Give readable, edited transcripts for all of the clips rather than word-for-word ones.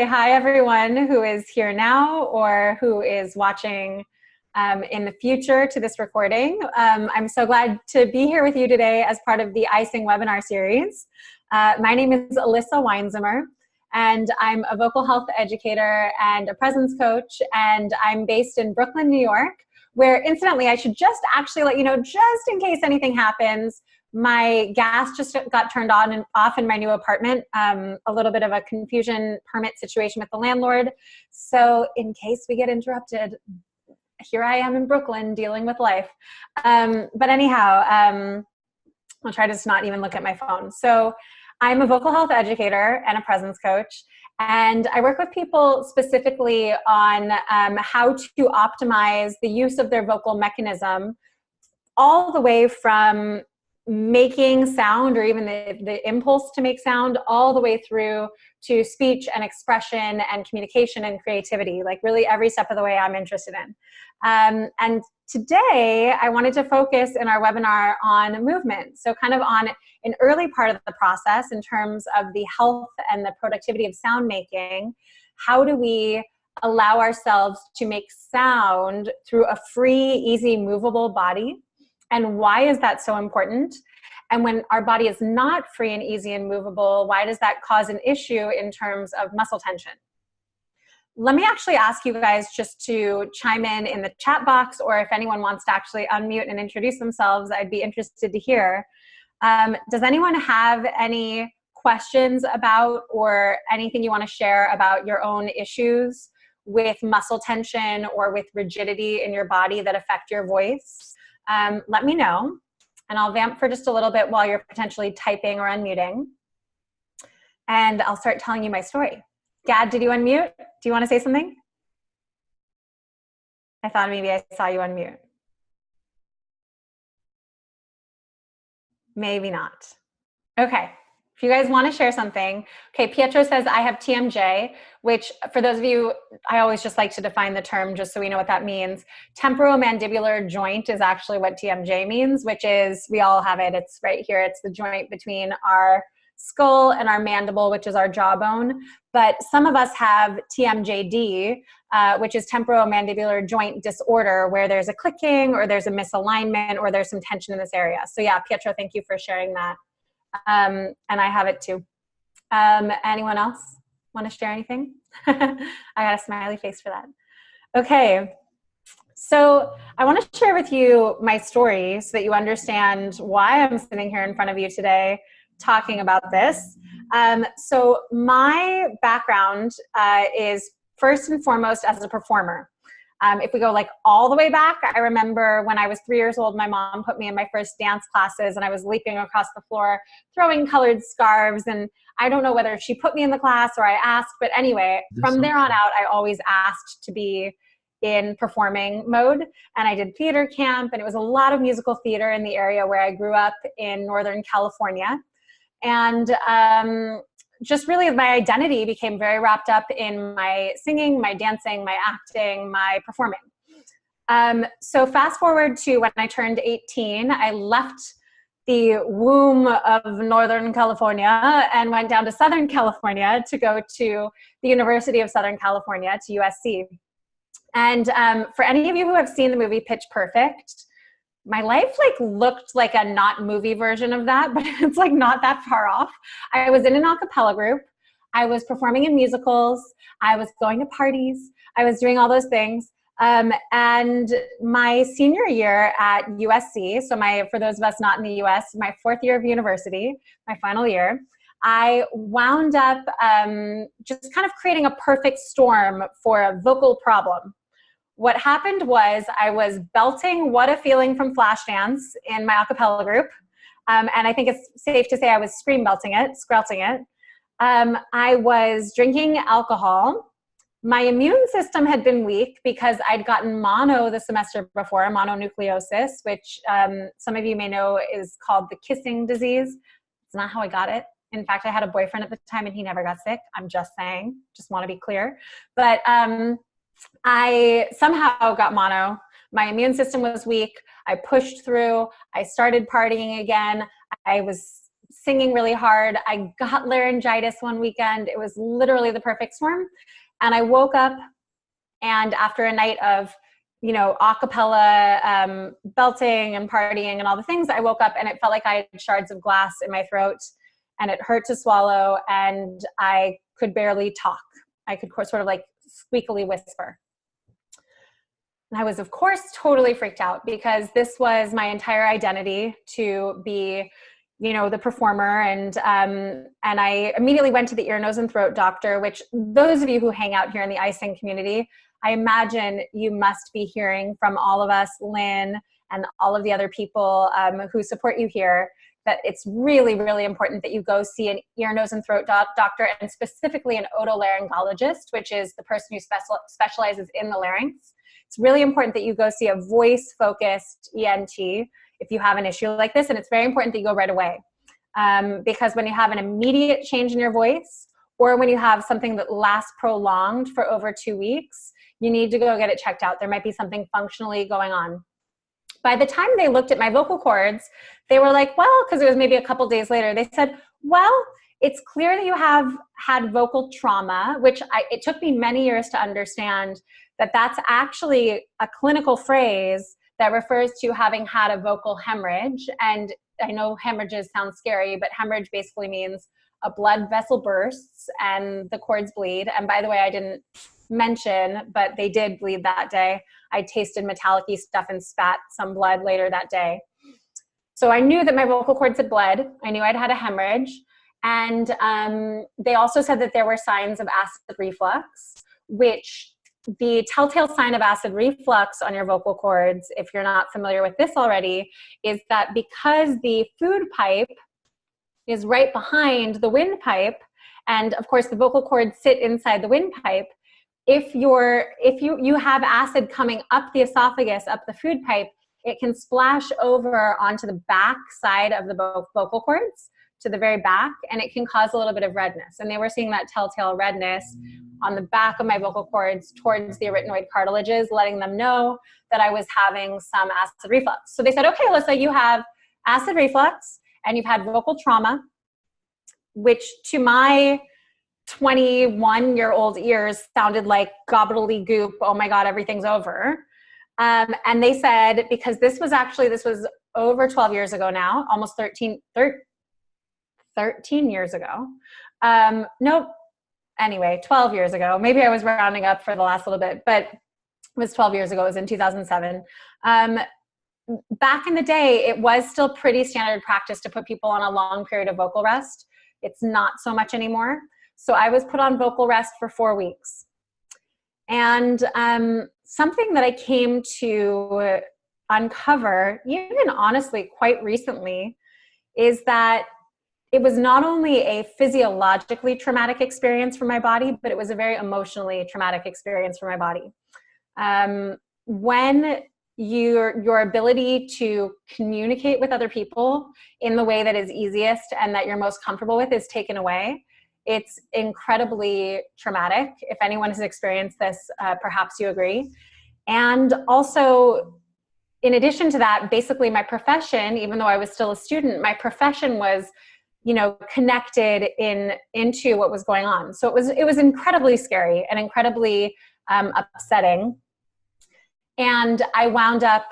say hi, everyone who is here now or who is watching in the future to this recording. I'm so glad to be here with you today as part of the Ising webinar series. My name is Elissa Weinzimmer, and I'm a vocal health educator and a presence coach, and I'm based in Brooklyn, New York, where incidentally, I should just actually let you know, just in case anything happens, my gas just got turned on and off in my new apartment. A little bit of a confusion permit situation with the landlord. So in case we get interrupted, here I am in Brooklyn dealing with life. But anyhow, I'll try to just not even look at my phone. So I'm a vocal health educator and a presence coach. And I work with people specifically on how to optimize the use of their vocal mechanism, all the way from making sound or even the impulse to make sound, all the way through to speech and expression and communication and creativity, like really every step of the way I'm interested in. And today I wanted to focus in our webinar on movement. So kind of on an early part of the process in terms of the health and the productivity of sound making. How do we allow ourselves to make sound through a free, easy, movable body? And why is that so important? And when our body is not free and easy and movable, why does that cause an issue in terms of muscle tension? Let me actually ask you guys just to chime in the chat box, or if anyone wants to actually unmute and introduce themselves, I'd be interested to hear. Does anyone have any questions about or anything you want to share about your own issues with muscle tension or with rigidity in your body that affect your voice? Let me know, and I'll vamp for just a little bit while you're potentially typing or unmuting, and I'll start telling you my story. Gad, did you unmute? Do you want to say something? I thought maybe I saw you unmute. Maybe not. Okay. If you guys want to share something. Okay, Pietro says, I have TMJ, which for those of you, I always just like to define the term just so we know what that means. Temporomandibular joint is actually what TMJ means, which is, we all have it. It's right here. It's the joint between our skull and our mandible, which is our jawbone. But some of us have TMJD, which is temporomandibular joint disorder, where there's a clicking or there's a misalignment or there's some tension in this area. So yeah, Pietro, thank you for sharing that. And I have it too. Anyone else want to share anything? I got a smiley face for that. Okay. So I want to share with you my story so that you understand why I'm sitting here in front of you today talking about this. So my background is first and foremost as a performer. If we go like all the way back, I remember when I was 3 years old, my mom put me in my first dance classes and I was leaping across the floor, throwing colored scarves. And I don't know whether she put me in the class or I asked, but anyway, from there on out, I always asked to be in performing mode. And I did theater camp, and it was a lot of musical theater in the area where I grew up in Northern California. And just really my identity became very wrapped up in my singing, my dancing, my acting, my performing. So fast forward to when I turned 18, I left the womb of Northern California and went down to Southern California to go to the University of Southern California, to USC. And for any of you who have seen the movie Pitch Perfect, my life like looked like a not movie version of that, but it's like not that far off. I was in an a cappella group. I was performing in musicals. I was going to parties. I was doing all those things. And my senior year at USC, so for those of us not in the US, my 4th year of university, my final year, I wound up just kind of creating a perfect storm for a vocal problem. What happened was I was belting What a Feeling from Flashdance in my a cappella group. And I think it's safe to say I was scream belting it, skrelting it. I was drinking alcohol. My immune system had been weak because I'd gotten mono the semester before, mononucleosis, which some of you may know is called the kissing disease. It's not how I got it. In fact, I had a boyfriend at the time and he never got sick. I'm just saying, just want to be clear. But I somehow got mono. My immune system was weak. I pushed through. I started partying again. I was singing really hard. I got laryngitis one weekend. It was literally the perfect storm. And I woke up, and after a night of, a cappella belting and partying and all the things, I woke up and it felt like I had shards of glass in my throat, and it hurt to swallow, and I could barely talk. I could sort of like squeakily whisper. And I was, of course, totally freaked out, because this was my entire identity, to be, the performer. And I immediately went to the ear, nose, and throat doctor, which those of you who hang out here in the ising community, I imagine you must be hearing from all of us, Lynn, and all of the other people who support you here, that it's really, really important that you go see an ear, nose, and throat doctor, and specifically an otolaryngologist, which is the person who specializes in the larynx. It's really important that you go see a voice-focused ENT if you have an issue like this, and it's very important that you go right away. Because when you have an immediate change in your voice, or when you have something that lasts prolonged for over 2 weeks, you need to go get it checked out. There might be something functionally going on. By the time they looked at my vocal cords, they were like, well, because it was maybe a couple days later, they said, well, it's clear that you have had vocal trauma, which it took me many years to understand that that's actually a clinical phrase that refers to having had a vocal hemorrhage. And I know hemorrhages sound scary, but hemorrhage basically means a blood vessel bursts and the cords bleed. And by the way, I didn't mention, but they did bleed that day. I tasted metallic-y stuff and spat some blood later that day. So I knew that my vocal cords had bled. I knew I'd had a hemorrhage. And they also said that there were signs of acid reflux, which the telltale sign of acid reflux on your vocal cords, if you're not familiar with this already, is that because the food pipe is right behind the windpipe, and of course the vocal cords sit inside the windpipe, if you have acid coming up the esophagus, up the food pipe, it can splash over onto the back side of the vocal cords, to the very back, and it can cause a little bit of redness. And they were seeing that telltale redness on the back of my vocal cords towards the arytenoid cartilages, letting them know that I was having some acid reflux. So they said, okay, Elissa, you have acid reflux and you've had vocal trauma, which to my 21-year-old ears sounded like gobbledygook, oh my God, everything's over. And they said, because this was over 12 years ago now, almost 13 years ago. Nope. Anyway, 12 years ago. Maybe I was rounding up for the last little bit, but it was 12 years ago. It was in 2007. Back in the day, it was still pretty standard practice to put people on a long period of vocal rest. It's not so much anymore. So I was put on vocal rest for 4 weeks. And something that I came to uncover, even honestly quite recently, is that it was not only a physiologically traumatic experience for my body, but it was a very emotionally traumatic experience for my body. When your ability to communicate with other people in the way that is easiest and that you're most comfortable with is taken away, it's incredibly traumatic. If anyone has experienced this, perhaps you agree. And also, in addition to that, basically my profession, even though I was still a student, my profession was, connected into what was going on. So it was incredibly scary and incredibly upsetting. And I wound up,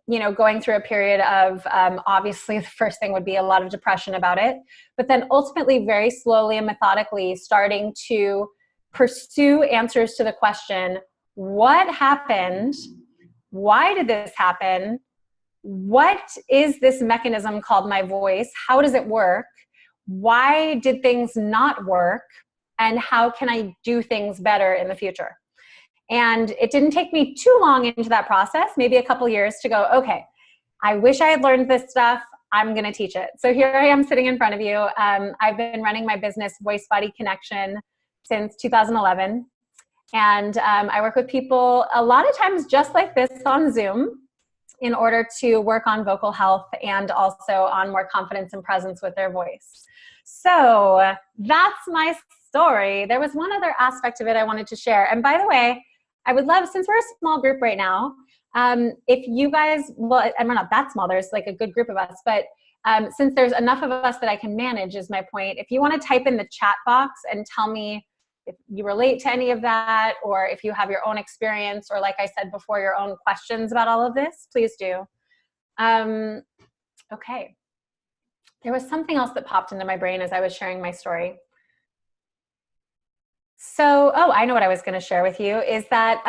going through a period of, obviously the first thing would be a lot of depression about it, but then ultimately very slowly and methodically starting to pursue answers to the question, what happened? Why did this happen? What is this mechanism called my voice? How does it work? Why did things not work? And how can I do things better in the future? And it didn't take me too long into that process, maybe a couple years, to go, okay, I wish I had learned this stuff. I'm going to teach it. So here I am sitting in front of you. I've been running my business, Voice Body Connection, since 2011. And I work with people a lot of times just like this on Zoom, in order to work on vocal health and also on more confidence and presence with their voice. So that's my story. There was one other aspect of it I wanted to share. And by the way, I would love, since we're a small group right now, if you guys, well, and we're not that small, there's like a good group of us, but Since there's enough of us that I can manage is my point. If you want to type in the chat box and tell me if you relate to any of that, or if you have your own experience, or like I said before, your own questions about all of this, please do. Okay. There was something else that popped into my brain as I was sharing my story. So, oh, I know what I was going to share with you is that,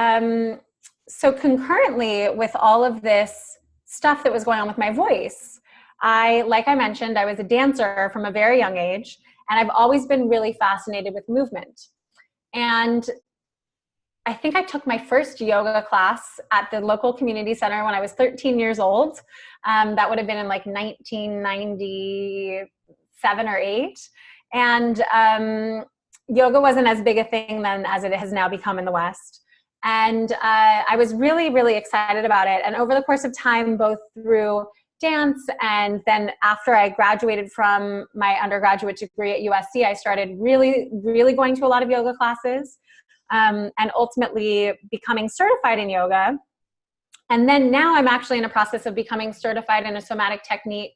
so concurrently with all of this stuff that was going on with my voice, like I mentioned, I was a dancer from a very young age, and I've always been really fascinated with movement. And I think I took my first yoga class at the local community center when I was 13 years old. That would have been in like 1997 or 8. And yoga wasn't as big a thing then as it has now become in the West. And I was really, really excited about it. And over the course of time, both through dance and then after I graduated from my undergraduate degree at USC, I started really, really going to a lot of yoga classes. And ultimately becoming certified in yoga. And then now I'm actually in a process of becoming certified in a somatic technique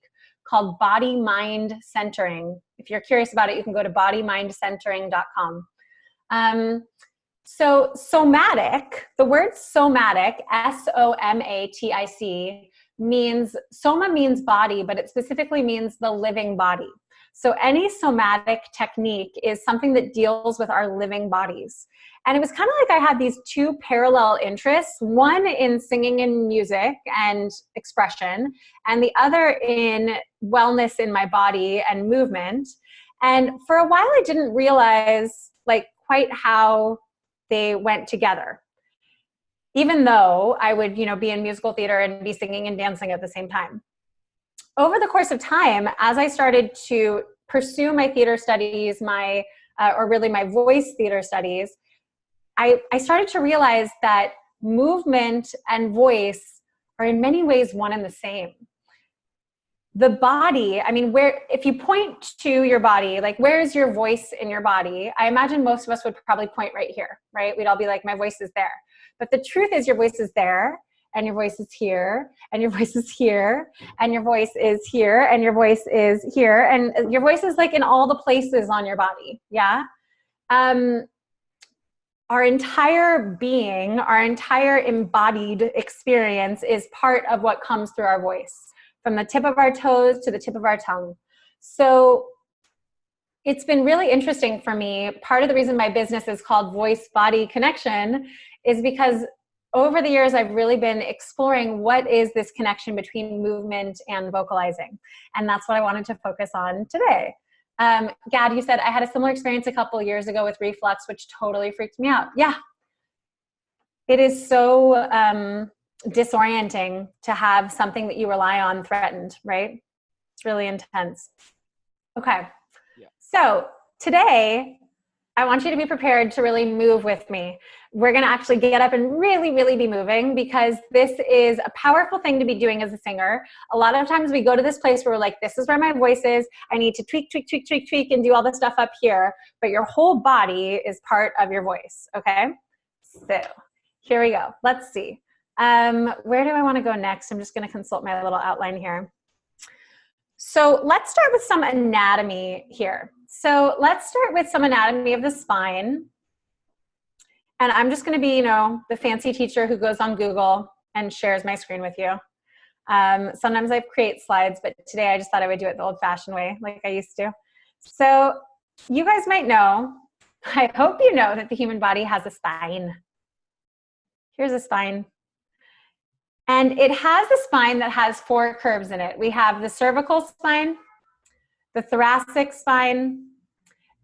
called body-mind centering. If you're curious about it, you can go to bodymindcentering.com. So somatic, the word somatic, S-O-M-A-T-I-C, means, soma means body, but it specifically means the living body. So any somatic technique is something that deals with our living bodies. And it was kind of like I had these two parallel interests, one in singing and music and expression, and the other in wellness in my body and movement. And for a while, I didn't realize like quite how they went together, even though I would, be in musical theater and be singing and dancing at the same time. Over the course of time, as I started to pursue my theater studies, or really my voice theater studies, I started to realize that movement and voice are in many ways one and the same. The body, if you point to your body, like where is your voice in your body? I imagine most of us would probably point right here, right? We'd all be like, my voice is there. But the truth is your voice is there, and your voice is here, and your voice is here, and your voice is here, and your voice is here, and your voice is like in all the places on your body, yeah? Our entire being, our entire embodied experience is part of what comes through our voice, from the tip of our toes to the tip of our tongue. So it's been really interesting for me. Part of the reason my business is called Voice Body Connection is because over the years, I've really been exploring what is this connection between movement and vocalizing. And that's what I wanted to focus on today. Gad, you said I had a similar experience a couple of years ago with reflux, which totally freaked me out. Yeah. It is so disorienting to have something that you rely on threatened, right? It's really intense. Okay. Yeah. So today, I want you to be prepared to really move with me. We're going to actually get up and really, really be moving, because this is a powerful thing to be doing as a singer. A lot of times we go to this place where we're like, this is where my voice is. I need to tweak, tweak, tweak, tweak, tweak, and do all the stuff up here. But your whole body is part of your voice, okay? So here we go. Let's see. Where do I want to go next? I'm just going to consult my little outline here. So let's start with some anatomy here. So let's start with some anatomy of the spine. And I'm just going to be, the fancy teacher who goes on Google and shares my screen with you. Sometimes I create slides, but today I just thought I would do it the old-fashioned way, like I used to. So you guys might know, I hope you know, that the human body has a spine. Here's a spine. And it has a spine that has 4 curves in it. We have the cervical spine, the thoracic spine,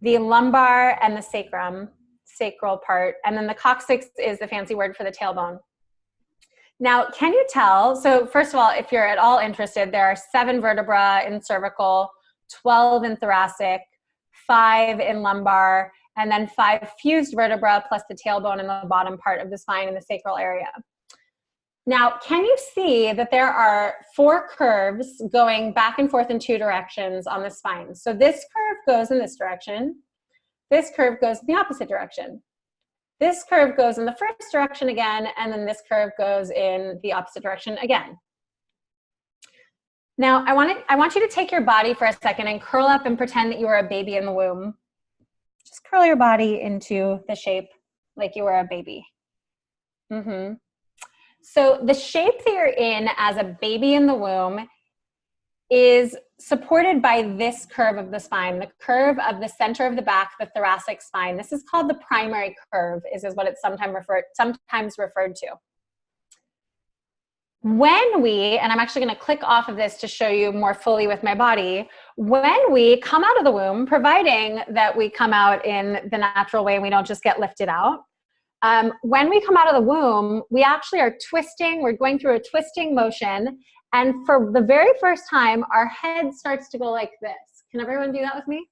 the lumbar, and the sacral part. And then the coccyx is the fancy word for the tailbone. Now, can you tell? So first of all, if you're at all interested, there are 7 vertebrae in cervical, 12 in thoracic, 5 in lumbar, and then 5 fused vertebrae plus the tailbone in the bottom part of the spine in the sacral area. Now, can you see that there are 4 curves going back and forth in 2 directions on the spine? So this curve goes in this direction. This curve goes in the opposite direction. This curve goes in the first direction again, and then this curve goes in the opposite direction again. Now, I want you to take your body for a second and curl up and pretend that you are a baby in the womb. Just curl your body into the shape like you were a baby. Mm-hmm. So the shape that you're in as a baby in the womb is supported by this curve of the spine, the curve of the center of the back, the thoracic spine. This is called the primary curve, is what it's sometimes referred to. When we, and I'm actually going to click off of this to show you more fully with my body, when we come out of the womb, providing that we come out in the natural way and we don't just get lifted out, when we come out of the womb, we actually are twisting, we're going through a twisting motion, and for the very first time, our head starts to go like this. Can everyone do that with me?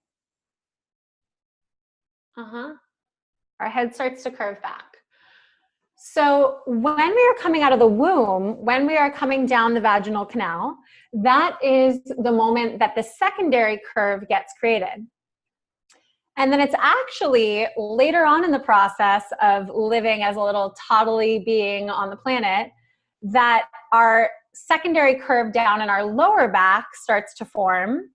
Our head starts to curve back. So when we are coming out of the womb, when we are coming down the vaginal canal, that is the moment that the secondary curve gets created. And then it's actually later on in the process of living as a little toddly being on the planet that our secondary curve down in our lower back starts to form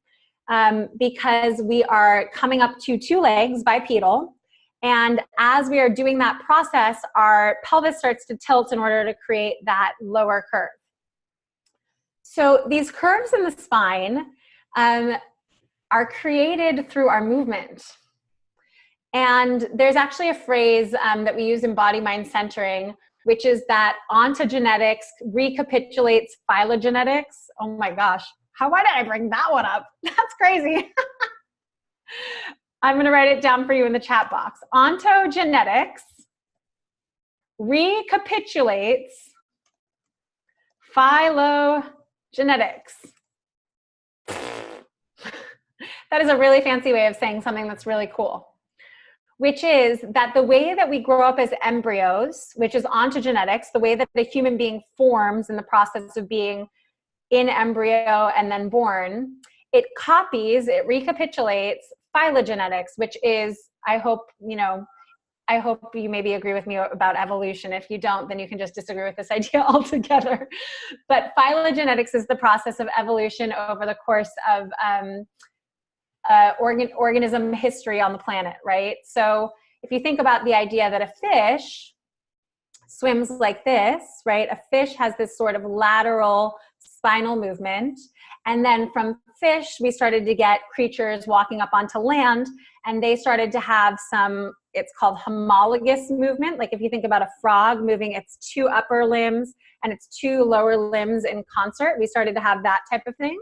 because we are coming up to 2 legs bipedal. And as we are doing that process, our pelvis starts to tilt in order to create that lower curve. So these curves in the spine are created through our movement. And there's actually a phrase that we use in body mind centering, which is that ontogenetics recapitulates phylogenetics. Oh my gosh, why did I bring that one up? That's crazy. I'm going to write it down for you in the chat box. Ontogenetics recapitulates phylogenetics. That is a really fancy way of saying something that's really cool, which is that the way that we grow up as embryos, which is ontogenetics, the way that the human being forms in the process of being in embryo and then born, it recapitulates phylogenetics, which is, I hope you maybe agree with me about evolution. If you don't, then you can just disagree with this idea altogether. But phylogenetics is the process of evolution over the course of organism history on the planet, right? So if you think about the idea that a fish swims like this, right? A fish has this sort of lateral spinal movement. And then from fish, we started to get creatures walking up onto land, and they started to have it's called homologous movement. Like if you think about a frog moving its 2 upper limbs and its 2 lower limbs in concert, we started to have that type of thing.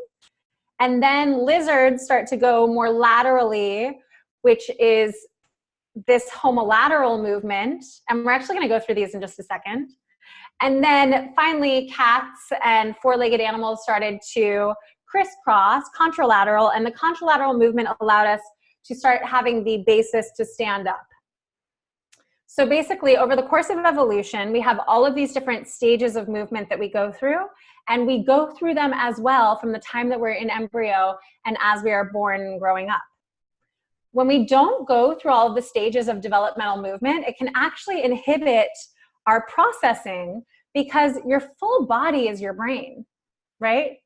And then lizards start to go more laterally, which is this homolateral movement. And we're actually going to go through these in just a second. And then finally, cats and 4-legged animals started to crisscross, contralateral, and the contralateral movement allowed us to start having the basis to stand up. So basically, over the course of evolution, we have all of these different stages of movement that we go through, and we go through them as well from the time that we're in embryo and as we are born and growing up. When we don't go through all of the stages of developmental movement, it can actually inhibit our processing because your full body is your brain, right?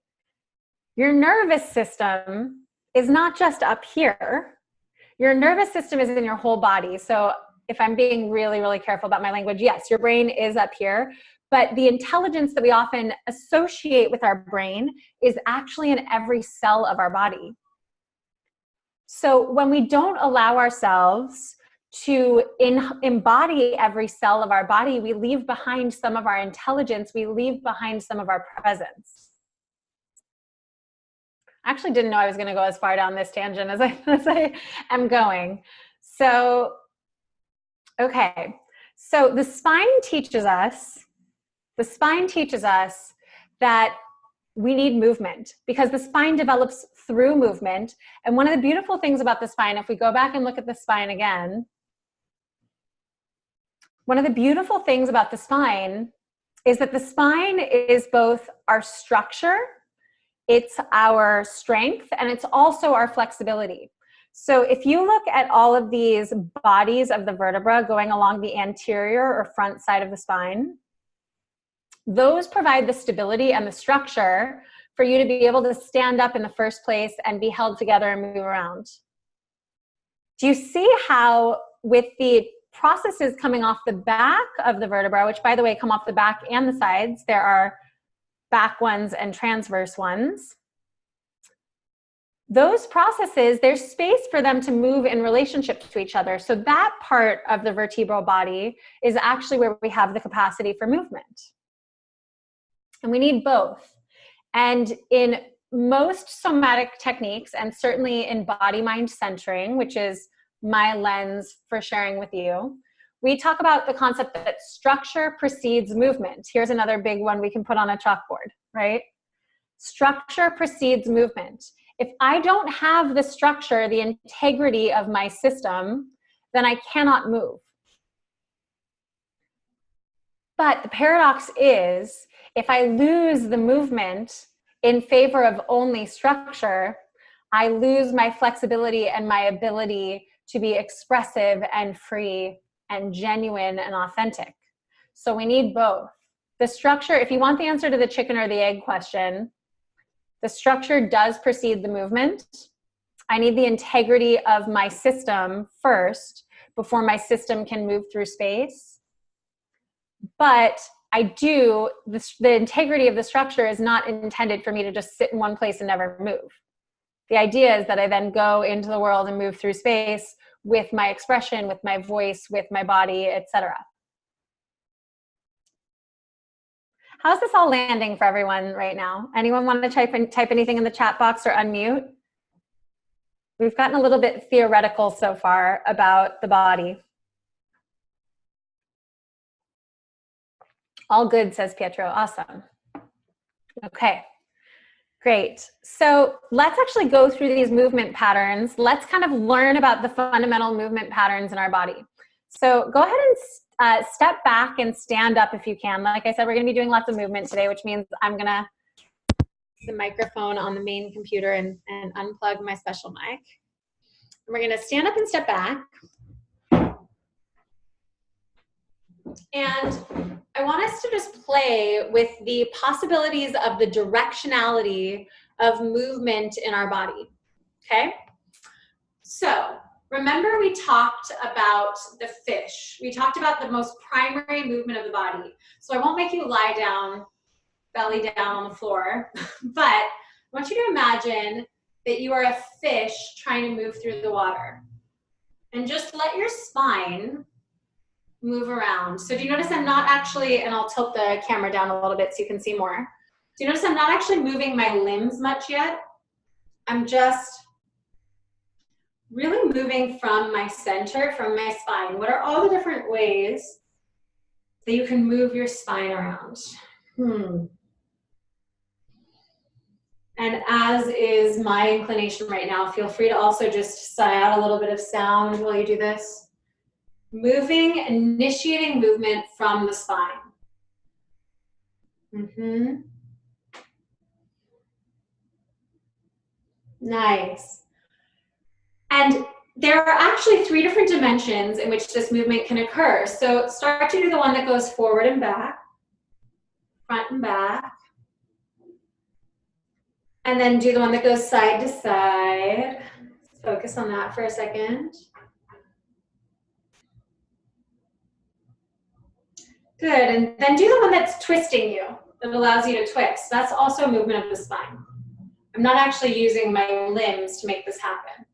Your nervous system is not just up here. Your nervous system is in your whole body. So if I'm being really, really careful about my language, yes, your brain is up here, but the intelligence that we often associate with our brain is actually in every cell of our body. So when we don't allow ourselves to embody every cell of our body, we leave behind some of our intelligence, we leave behind some of our presence. I actually didn't know I was going to go as far down this tangent as I am going. So, okay. So the spine teaches us that we need movement because the spine develops through movement. And one of the beautiful things about the spine, if we go back and look at the spine again, one of the beautiful things about the spine is that the spine is both our structure, it's our strength, and it's also our flexibility. So if you look at all of these bodies of the vertebra going along the anterior or front side of the spine, those provide the stability and the structure for you to be able to stand up in the first place and be held together and move around. Do you see how with the processes coming off the back of the vertebra, which by the way come off the back and the sides, there are back ones and transverse ones. Those processes, there's space for them to move in relationship to each other. So that part of the vertebral body is actually where we have the capacity for movement. And we need both. And in most somatic techniques, and certainly in body-mind centering, which is my lens for sharing with you, we talk about the concept that structure precedes movement. Here's another big one we can put on a chalkboard, right? Structure precedes movement. If I don't have the structure, the integrity of my system, then I cannot move. But the paradox is, if I lose the movement in favor of only structure, I lose my flexibility and my ability to be expressive and free and genuine and authentic. So we need both. The structure, if you want the answer to the chicken or the egg question, the structure does precede the movement. I need the integrity of my system first before my system can move through space. But the integrity of the structure is not intended for me to just sit in one place and never move. The idea is that I then go into the world and move through space with my expression, with my voice, with my body, etc. How's this all landing for everyone right now? Anyone want to type anything in the chat box or unmute? We've gotten a little bit theoretical so far about the body. All good, says Pietro. Awesome. Okay, great. So let's actually go through these movement patterns. Let's kind of learn about the fundamental movement patterns in our body. So go ahead and step back and stand up if you can. Like I said, we're going to be doing lots of movement today, which means I'm going to the microphone on the main computer and unplug my special mic. And we're going to stand up and step back. And I want us to just play with the possibilities of the directionality of movement in our body, okay? So remember we talked about the fish. We talked about the most primary movement of the body. So I won't make you lie down, belly down on the floor, but I want you to imagine that you are a fish trying to move through the water. And just let your spine move around. So do you notice I'm not actually, and I'll tilt the camera down a little bit so you can see more. Do you notice I'm not actually moving my limbs much yet? I'm just really moving from my center, from my spine. What are all the different ways that you can move your spine around? And as is my inclination right now, feel free to also just sigh out a little bit of sound while you do this. Initiating movement from the spine. Nice. And there are actually 3 different dimensions in which this movement can occur. So start to do the one that goes forward and back, front and back. And then do the one that goes side to side. Let's focus on that for a second. Good, and then do the one that's twisting you, that allows you to twist. That's also a movement of the spine. I'm not actually using my limbs to make this happen.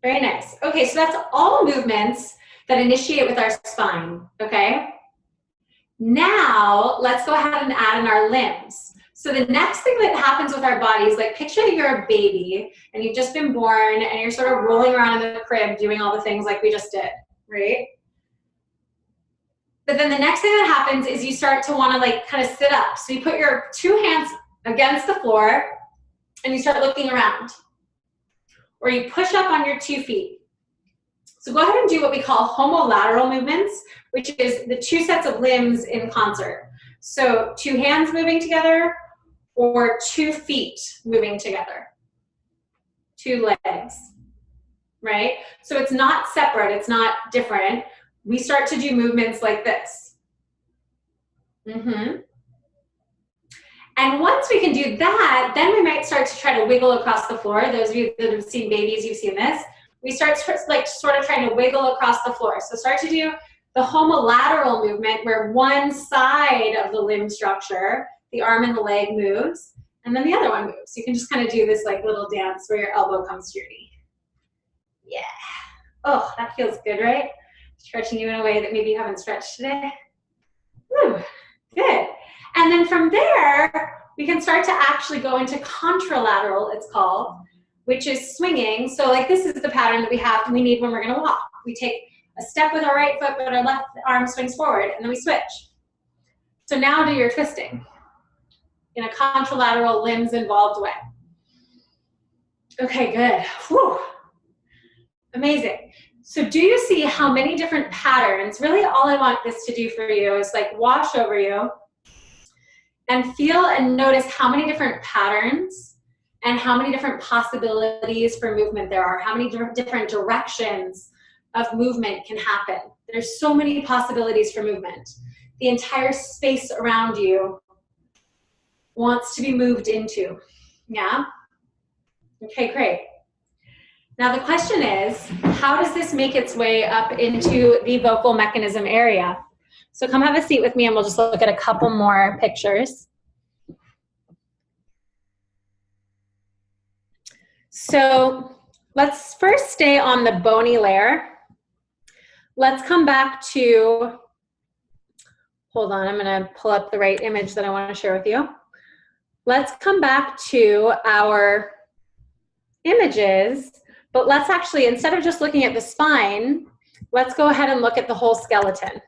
Very nice. Okay, so that's all movements that initiate with our spine, okay? Now, let's go ahead and add in our limbs. So the next thing that happens with our bodies, like picture that you're a baby and you've just been born and you're sort of rolling around in the crib doing all the things like we just did, right? But then the next thing that happens is you start to want to like kind of sit up. So you put your 2 hands against the floor and you start looking around. Or you push up on your 2 feet. So go ahead and do what we call homolateral movements, which is the 2 sets of limbs in concert. So 2 hands moving together or 2 feet moving together. 2 legs, right? So it's not separate, it's not different. We start to do movements like this. And once we can do that, then we might start to try to wiggle across the floor. Those of you that have seen babies, you've seen this. We start like sort of trying to wiggle across the floor. So start to do the homolateral movement where one side of the limb structure, the arm and the leg moves, and then the other one moves. You can just kind of do this like little dance where your elbow comes to your knee. Yeah. Oh, that feels good, right? Stretching you in a way that maybe you haven't stretched today. Whew, good. And then from there, we can start to actually go into contralateral, it's called, which is swinging. So like this is the pattern that we need when we're gonna walk. We take a step with our right foot, but our left arm swings forward, and then we switch. So now do your twisting in a contralateral, limbs involved way. Okay, good. Whew. Amazing. So do you see how many different patterns, really all I want this to do for you is like wash over you and feel and notice how many different patterns and how many different possibilities for movement there are, how many different directions of movement can happen. There's so many possibilities for movement. The entire space around you wants to be moved into, yeah? Okay, great. Now the question is, how does this make its way up into the vocal mechanism area? So come have a seat with me and we'll just look at a couple more pictures. So let's first stay on the bony layer. Let's come back to, hold on, I'm gonna pull up the right image that I wanna share with you. Let's come back to our images, but let's actually, instead of just looking at the spine, let's go ahead and look at the whole skeleton.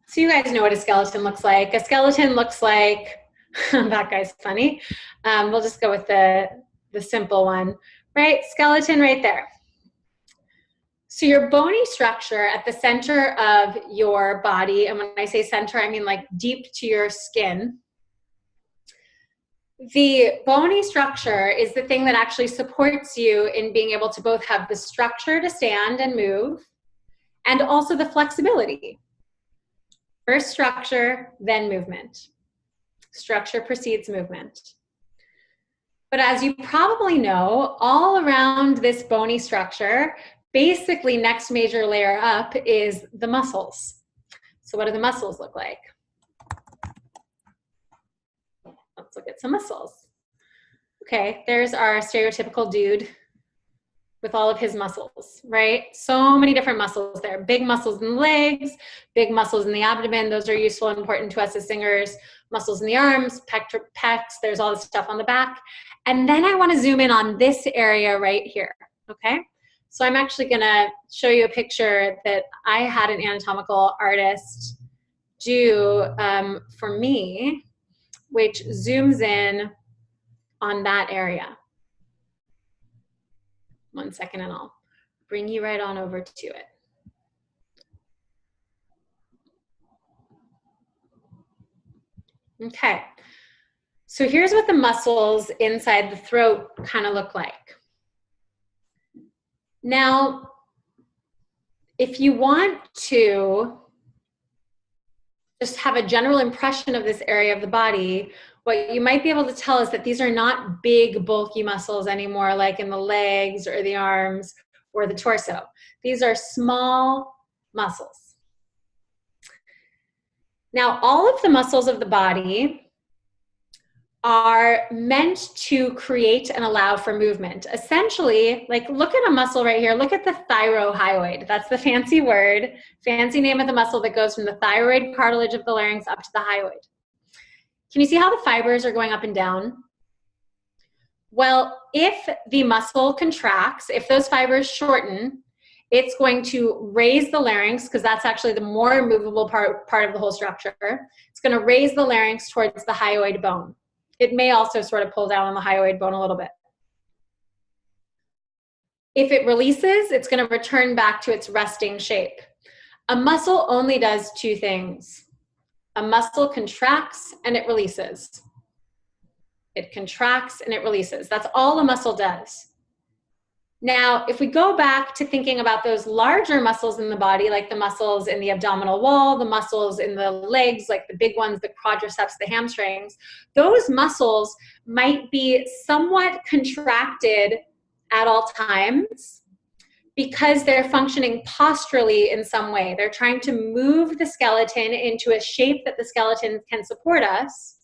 So you guys know what a skeleton looks like. A skeleton looks like, that guy's funny. We'll just go with the simple one, right? Skeleton right there. So your bony structure at the center of your body, and when I say center, I mean like deep to your skin. The bony structure is the thing that actually supports you in being able to both have the structure to stand and move, and also the flexibility. First structure, then movement. Structure precedes movement. But as you probably know, all around this bony structure, basically next major layer up is the muscles. So what do the muscles look like? Let's look at some muscles. Okay, there's our stereotypical dude with all of his muscles, right? So many different muscles there. Big muscles in the legs, big muscles in the abdomen. Those are useful and important to us as singers. Muscles in the arms, pecs, there's all this stuff on the back. And then I want to zoom in on this area right here, okay? So I'm actually gonna show you a picture that I had an anatomical artist do for me, which zooms in on that area. 1 second and I'll bring you right on over to it. Okay, so here's what the muscles inside the throat kind of look like. Now, if you want to just have a general impression of this area of the body, what you might be able to tell is that these are not big, bulky muscles anymore, like in the legs or the arms or the torso. These are small muscles. Now, all of the muscles of the body are meant to create and allow for movement. Essentially, like look at a muscle right here. Look at the thyrohyoid. That's the fancy word, fancy name of the muscle that goes from the thyroid cartilage of the larynx up to the hyoid. Can you see how the fibers are going up and down? Well, if the muscle contracts, if those fibers shorten, it's going to raise the larynx, because that's actually the more movable part of the whole structure. It's going to raise the larynx towards the hyoid bone. It may also sort of pull down on the hyoid bone a little bit. If it releases, it's going to return back to its resting shape. A muscle only does two things. A muscle contracts and it releases. It contracts and it releases. That's all a muscle does. Now, if we go back to thinking about those larger muscles in the body, like the muscles in the abdominal wall, the muscles in the legs, like the big ones, the quadriceps, the hamstrings, those muscles might be somewhat contracted at all times because they're functioning posturally in some way. They're trying to move the skeleton into a shape that the skeleton can support us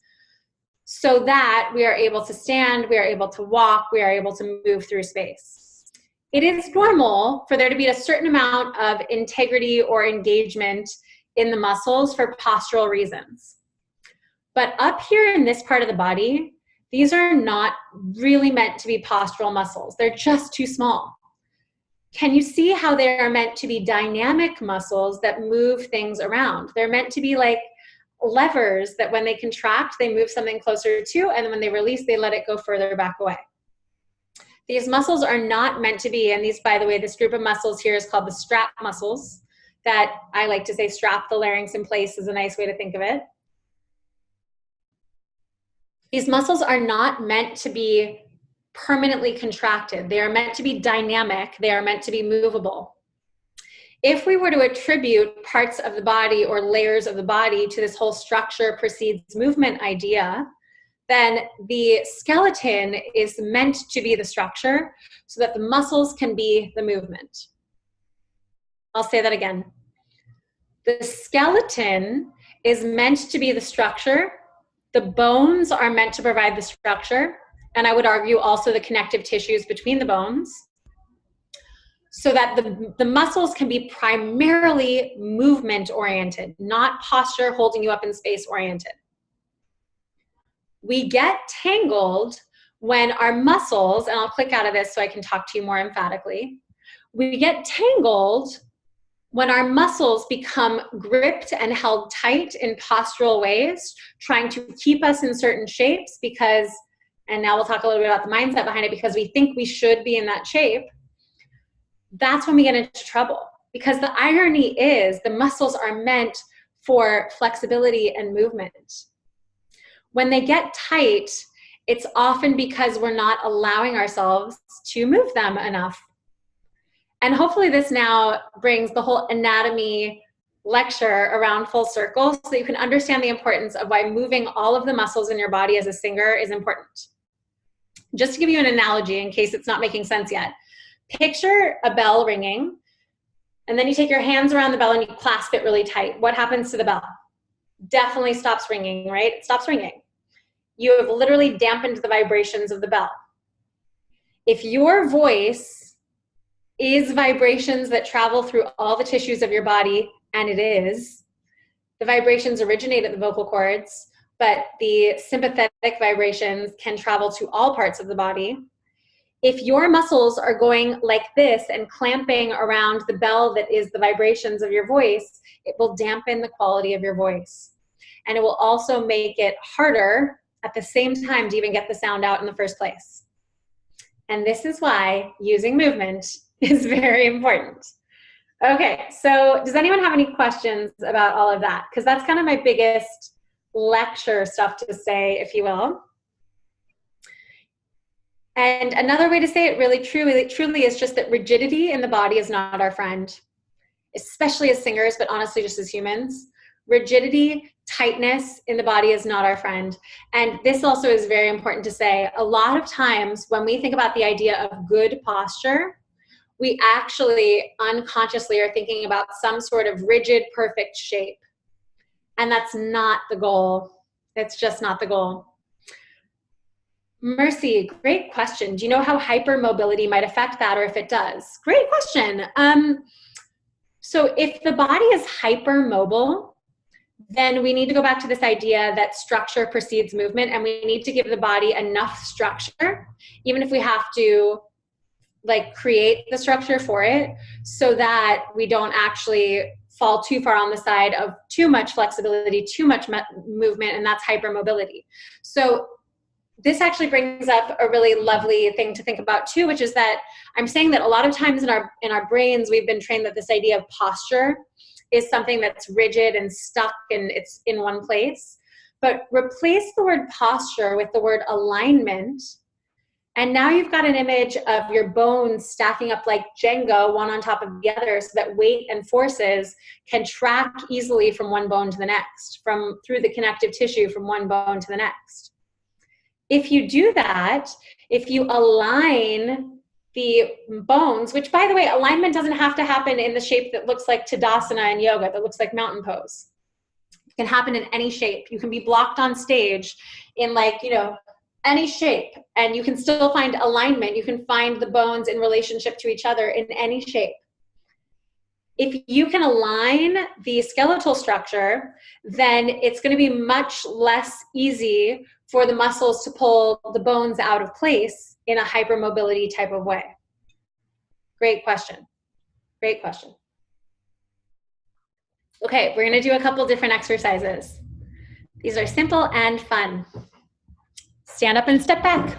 so that we are able to stand, we are able to walk, we are able to move through space. It is normal for there to be a certain amount of integrity or engagement in the muscles for postural reasons. But up here in this part of the body, these are not really meant to be postural muscles. They're just too small. Can you see how they are meant to be dynamic muscles that move things around? They're meant to be like levers that when they contract, they move something closer to, and when they release, they let it go further back away. These muscles are not meant to be, and these, by the way, this group of muscles here is called the strap muscles, that I like to say strap the larynx in place is a nice way to think of it. These muscles are not meant to be permanently contracted. They are meant to be dynamic. They are meant to be movable. If we were to attribute parts of the body or layers of the body to this whole structure precedes movement idea, then the skeleton is meant to be the structure so that the muscles can be the movement. I'll say that again. The skeleton is meant to be the structure. The bones are meant to provide the structure. And I would argue also the connective tissues between the bones, so that the muscles can be primarily movement oriented, not posture holding you up in space oriented. We get tangled when our muscles, and I'll click out of this so I can talk to you more emphatically. We get tangled when our muscles become gripped and held tight in postural ways, trying to keep us in certain shapes because, and now we'll talk a little bit about the mindset behind it, because we think we should be in that shape. That's when we get into trouble, because the irony is the muscles are meant for flexibility and movement. When they get tight, it's often because we're not allowing ourselves to move them enough. And hopefully this now brings the whole anatomy lecture around full circle so that you can understand the importance of why moving all of the muscles in your body as a singer is important. Just to give you an analogy in case it's not making sense yet, picture a bell ringing, and then you take your hands around the bell and you clasp it really tight. What happens to the bell? Definitely stops ringing, right? It stops ringing. You have literally dampened the vibrations of the bell. If your voice is vibrations that travel through all the tissues of your body, and it is, the vibrations originate at the vocal cords, but the sympathetic vibrations can travel to all parts of the body. If your muscles are going like this and clamping around the bell that is the vibrations of your voice, it will dampen the quality of your voice. And it will also make it harder at the same time to even get the sound out in the first place. And this is why using movement is very important. Okay, so does anyone have any questions about all of that? Because that's kind of my biggest lecture stuff to say, if you will. And another way to say it really truly is just that rigidity in the body is not our friend, especially as singers, but honestly just as humans. Rigidity, tightness in the body is not our friend. And this also is very important to say. A lot of times when we think about the idea of good posture, we actually unconsciously are thinking about some sort of rigid, perfect shape. And that's not the goal. It's just not the goal. Mercy, great question. Do you know how hypermobility might affect that, or if it does? Great question. So if the body is hypermobile, then we need to go back to this idea that structure precedes movement, and we need to give the body enough structure, even if we have to like create the structure for it, so that we don't actually fall too far on the side of too much flexibility, too much movement, and that's hypermobility. So this actually brings up a really lovely thing to think about too, which is that I'm saying that a lot of times in our brains, we've been trained that this idea of posture is something that's rigid and stuck and it's in one place. But replace the word posture with the word alignment, And now you've got an image of your bones stacking up like Jenga, one on top of the other, so that weight and forces can track easily from one bone to the next, through the connective tissue from one bone to the next. If you do that, if you align the bones, which by the way, alignment doesn't have to happen in the shape that looks like Tadasana in yoga, that looks like mountain pose. It can happen in any shape. You can be blocked on stage in like, you know, any shape, and you can still find alignment. You can find the bones in relationship to each other in any shape. If you can align the skeletal structure, then it's going to be much less easy for the muscles to pull the bones out of place in a hypermobility type of way. Great question. Great question. Okay, we're going to do a couple different exercises. These are simple and fun. Stand up and step back.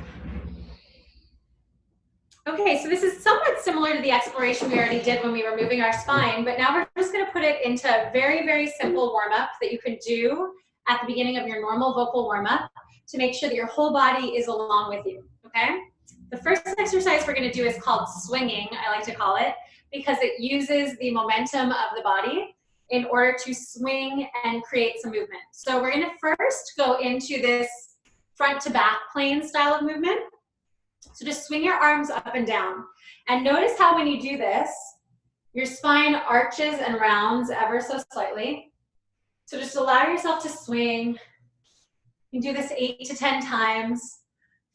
Okay, so this is somewhat similar to the exploration we already did when we were moving our spine, but now we're just going to put it into a very, very simple warm-up that you can do at the beginning of your normal vocal warm-up to make sure that your whole body is along with you, okay? The first exercise we're going to do is called swinging, I like to call it, because it uses the momentum of the body in order to swing and create some movement. So we're going to first go into this front to back plane style of movement. So just swing your arms up and down. And notice how when you do this, your spine arches and rounds ever so slightly. So just allow yourself to swing. You can do this 8 to 10 times.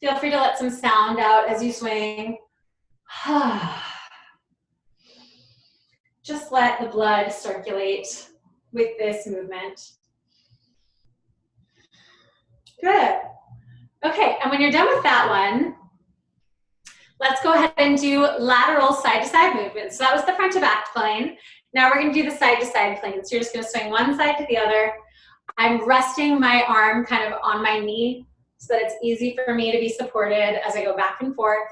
Feel free to let some sound out as you swing. Just let the blood circulate with this movement. Good. Okay, and when you're done with that one, let's go ahead and do lateral side-to-side movements. So that was the front to back plane. Now we're going to do the side-to-side plane. So you're just going to swing one side to the other. I'm resting my arm kind of on my knee so that it's easy for me to be supported as I go back and forth.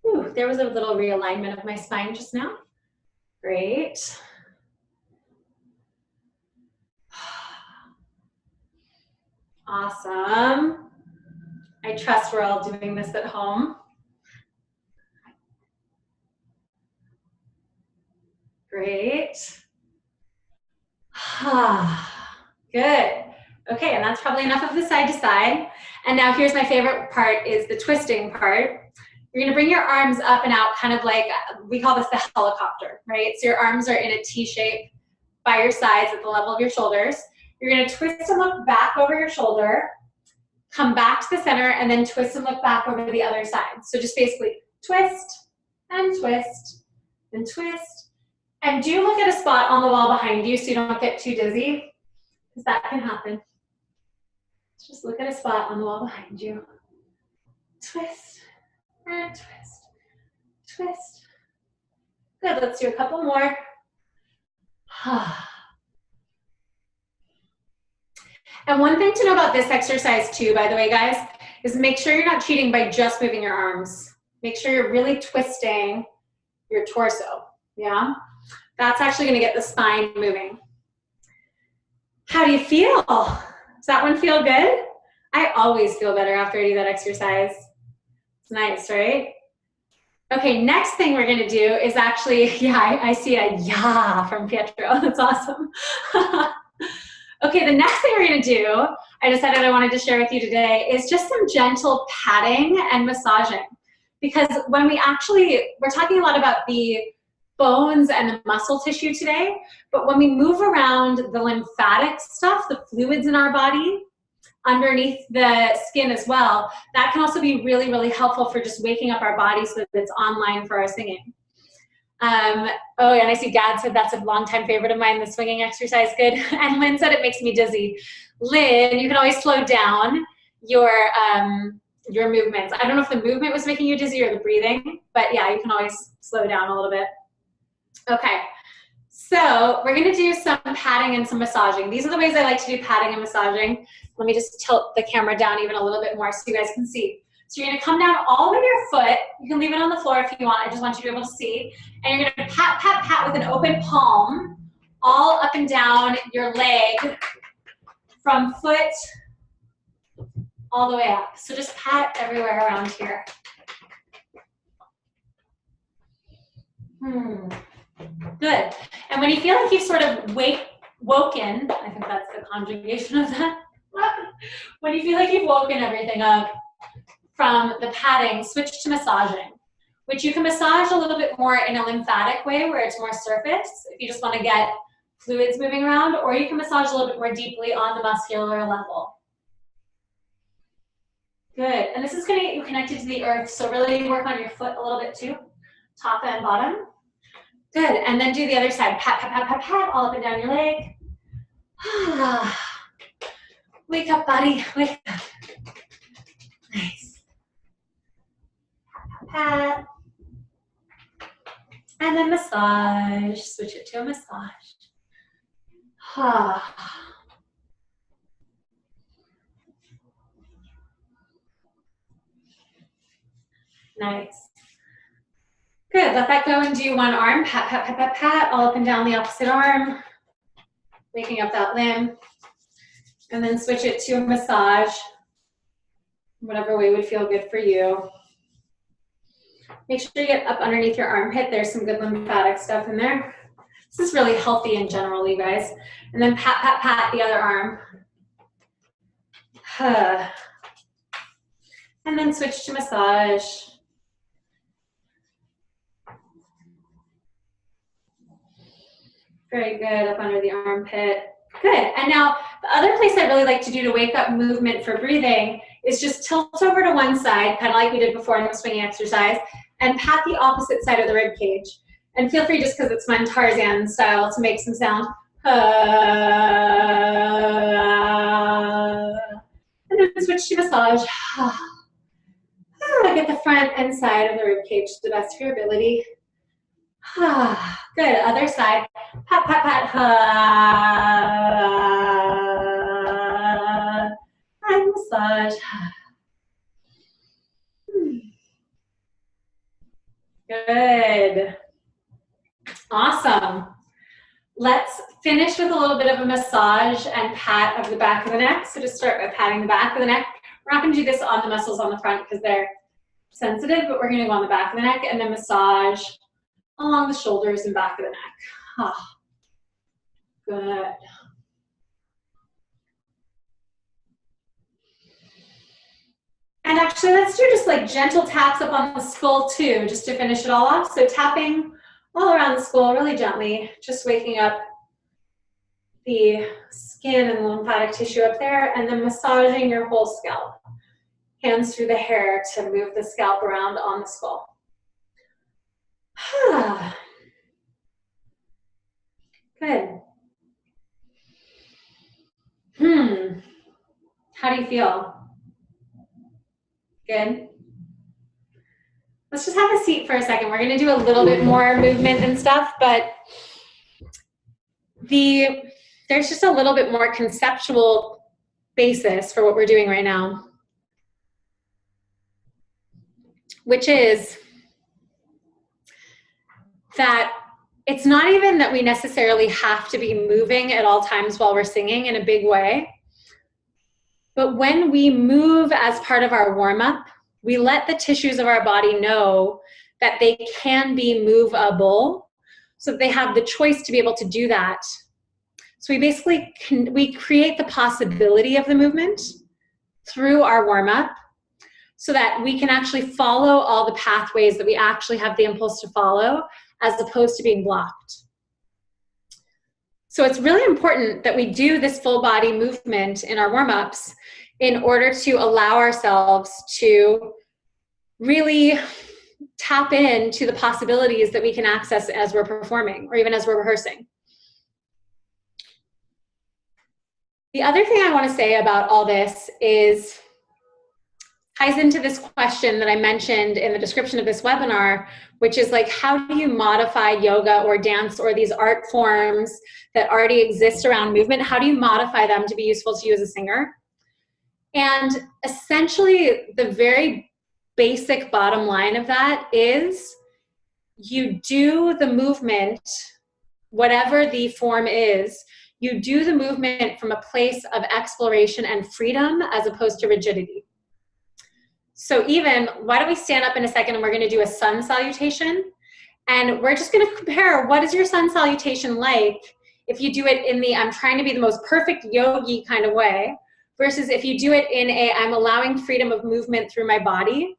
Ooh, there was a little realignment of my spine just now. Great. Awesome. I trust we're all doing this at home. Great. Good. Okay, and that's probably enough of the side to side. And now here's my favorite part, is the twisting part. You're gonna bring your arms up and out, kind of like, we call this the helicopter, right? So your arms are in a T shape by your sides at the level of your shoulders. You're gonna twist and look back over your shoulder, come back to the center, and then twist and look back over the other side. So just basically twist and twist and twist. And do look at a spot on the wall behind you so you don't get too dizzy, because that can happen. Just look at a spot on the wall behind you. Twist and twist, twist. Good, let's do a couple more. And one thing to know about this exercise too, by the way, guys, is make sure you're not cheating by just moving your arms. Make sure you're really twisting your torso, yeah? That's actually gonna get the spine moving. How do you feel? Does that one feel good? I always feel better after I do that exercise. It's nice, right? Okay, next thing we're gonna do is actually, yeah, I see a yeah from Pietro. That's awesome. Okay, the next thing we're gonna do, I decided I wanted to share with you today, is just some gentle patting and massaging. Because when we're talking a lot about the bones and the muscle tissue today, but when we move around the lymphatic stuff, the fluids in our body, underneath the skin as well, that can also be really, really helpful for just waking up our body so that it's online for our singing. Oh, and I see Dad said that's a longtime favorite of mine, the swinging exercise, good. And Lynn said it makes me dizzy. Lynn, you can always slow down your movements. I don't know if the movement was making you dizzy or the breathing, but yeah, you can always slow down a little bit. Okay, so we're gonna do some patting and some massaging. These are the ways I like to do patting and massaging. Let me just tilt the camera down even a little bit more so you guys can see. So you're gonna come down all the way to your foot. You can leave it on the floor if you want. I just want you to be able to see. And you're gonna pat, pat, pat with an open palm all up and down your leg from foot all the way up. So just pat everywhere around here. Good. And when you feel like you've sort of woken, I think that's the conjugation of that. When you feel like you've woken everything up from the patting, switch to massaging, which you can massage a little bit more in a lymphatic way where it's more surface, if you just want to get fluids moving around, or you can massage a little bit more deeply on the muscular level. Good. And this is going to get you connected to the earth, so really work on your foot a little bit too, top and bottom. Good. And then do the other side. Pat, pat, pat, pat, pat, all up and down your leg. Wake up, body. Wake up. Nice. Pat, pat, pat. And then massage. Switch it to a massage. Nice. Good. Let that go and do one arm. Pat, pat, pat, pat, pat, all up and down the opposite arm. Waking up that limb. And then switch it to a massage. Whatever way would feel good for you. Make sure you get up underneath your armpit. There's some good lymphatic stuff in there. This is really healthy in general, you guys. And then pat, pat, pat the other arm. And then switch to massage. Very good, up under the armpit. Good, and now the other place I really like to do to wake up movement for breathing is just tilt over to one side, kind of like we did before in the swinging exercise, and pat the opposite side of the rib cage. And feel free, just because it's fun, Tarzan style, to make some sound. And then switch to massage. Get the front and side of the rib cage to the best of your ability. Good, other side. Pat, pat, pat. And massage. Good. Awesome. Let's finish with a little bit of a massage and pat of the back of the neck. So just start by patting the back of the neck. We're not going to do this on the muscles on the front because they're sensitive, but we're going to go on the back of the neck and then massage along the shoulders and back of the neck. Good. And actually, let's do just like gentle taps up on the skull too, just to finish it all off. So tapping all around the skull really gently, just waking up the skin and the lymphatic tissue up there, and then massaging your whole scalp. Hands through the hair to move the scalp around on the skull. Good. How do you feel? Good. Let's just have a seat for a second. We're going to do a little bit more movement and stuff, but there's just a little bit more conceptual basis for what we're doing right now, which is that it's not even that we necessarily have to be moving at all times while we're singing in a big way. But when we move as part of our warm-up, we let the tissues of our body know that they can be movable, so that they have the choice to be able to do that. So we basically we create the possibility of the movement through our warm-up so that we can actually follow all the pathways that we actually have the impulse to follow, as opposed to being blocked. So it's really important that we do this full body movement in our warm-ups in order to allow ourselves to really tap into the possibilities that we can access as we're performing or even as we're rehearsing. The other thing I want to say about all this is ties into this question that I mentioned in the description of this webinar, which is like, how do you modify yoga or dance or these art forms that already exist around movement? How do you modify them to be useful to you as a singer? And essentially, the very basic bottom line of that is you do the movement, whatever the form is, you do the movement from a place of exploration and freedom as opposed to rigidity. So even, why don't we stand up in a second and we're gonna do a sun salutation. And we're just gonna compare, what is your sun salutation like if you do it in the, I'm trying to be the most perfect yogi kind of way, versus if you do it in a, I'm allowing freedom of movement through my body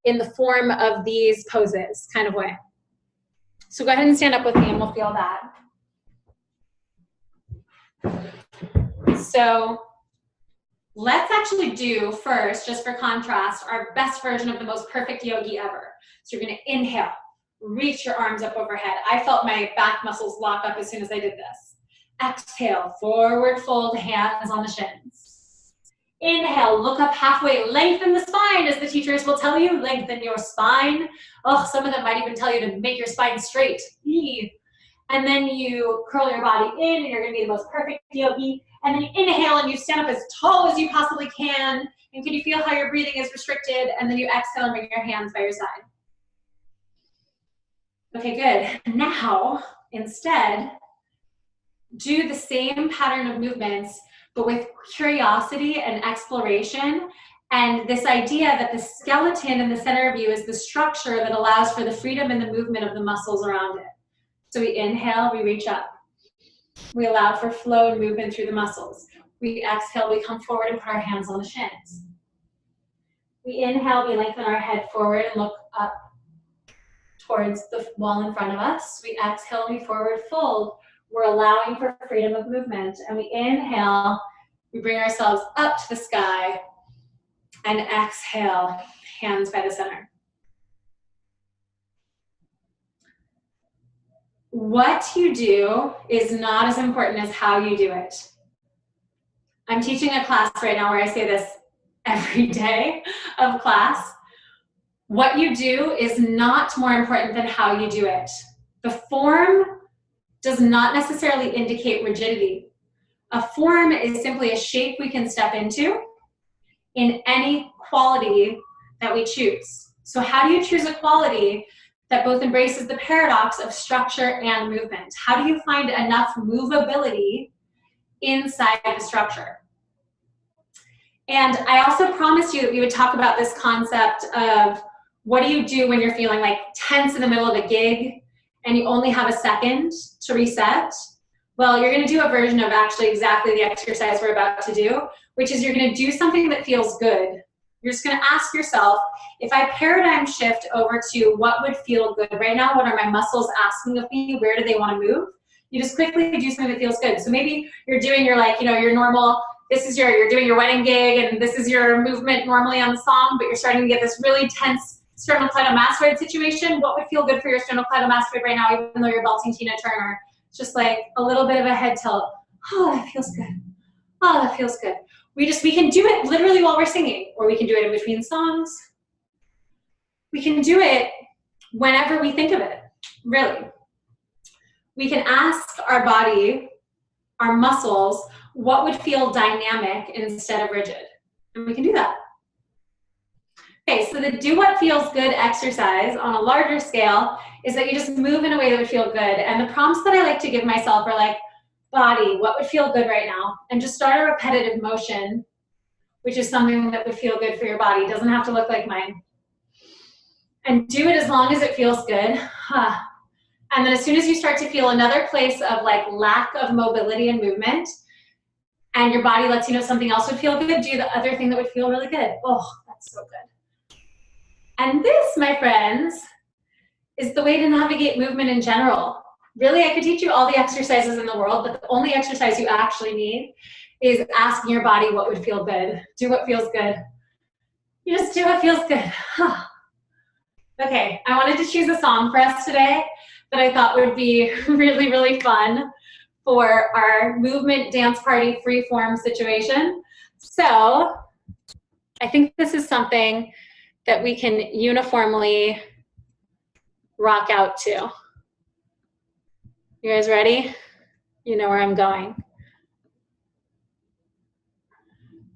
in the form of these poses kind of way. So go ahead and stand up with me and we'll feel that. So let's actually do first, just for contrast, our best version of the most perfect yogi ever. So you're gonna inhale, reach your arms up overhead. I felt my back muscles lock up as soon as I did this. Exhale, forward fold, hands on the shins. Inhale, look up halfway, lengthen the spine, as the teachers will tell you, lengthen your spine. Oh, some of them might even tell you to make your spine straight. And then you curl your body in and you're gonna be the most perfect yogi. And then you inhale and you stand up as tall as you possibly can. And can you feel how your breathing is restricted? And then you exhale and bring your hands by your side. Okay, good. Now, instead, do the same pattern of movements, but with curiosity and exploration, and this idea that the skeleton in the center of you is the structure that allows for the freedom and the movement of the muscles around it. So we inhale, we reach up. We allow for flow and movement through the muscles. We exhale, we come forward and put our hands on the shins. We inhale, we lengthen our head forward and look up towards the wall in front of us. We exhale, we forward fold. We're allowing for freedom of movement. And we inhale, we bring ourselves up to the sky. And exhale, hands by the center. What you do is not as important as how you do it. I'm teaching a class right now where I say this every day of class. What you do is not more important than how you do it. The form does not necessarily indicate rigidity. A form is simply a shape we can step into in any quality that we choose. So how do you choose a quality that both embraces the paradox of structure and movement? How do you find enough movability inside the structure? And I also promised you that we would talk about this concept of what do you do when you're feeling like tense in the middle of a gig and you only have a second to reset? Well, you're gonna do a version of actually exactly the exercise we're about to do, which is you're gonna do something that feels good. You're just gonna ask yourself, if I paradigm shift over to what would feel good right now, what are my muscles asking of me, where do they wanna move? You just quickly do something that feels good. So maybe you're doing your your normal, you're doing your wedding gig and this is your movement normally on the song, but you're starting to get this really tense sternocleidomastoid situation. What would feel good for your sternocleidomastoid right now, even though you're belting Tina Turner? It's just like a little bit of a head tilt. Oh, that feels good. Oh, that feels good. We can do it literally while we're singing, or we can do it in between songs. We can do it whenever we think of it, really. We can ask our body, our muscles, what would feel dynamic instead of rigid. And we can do that. Okay, so the do what feels good exercise on a larger scale is that you just move in a way that would feel good. And the prompts that I like to give myself are like, body, what would feel good right now? And just start a repetitive motion, which is something that would feel good for your body. It doesn't have to look like mine. And do it as long as it feels good. And then as soon as you start to feel another place of like lack of mobility and movement, and your body lets you know something else would feel good, do the other thing that would feel really good. Oh, that's so good. And this, my friends, is the way to navigate movement in general. Really, I could teach you all the exercises in the world, but the only exercise you actually need is asking your body what would feel good. Do what feels good. You just do what feels good. Okay, I wanted to choose a song for us today that I thought would be really, really fun for our movement dance party free form situation. So I think this is something that we can uniformly rock out to. You guys ready? You know where I'm going.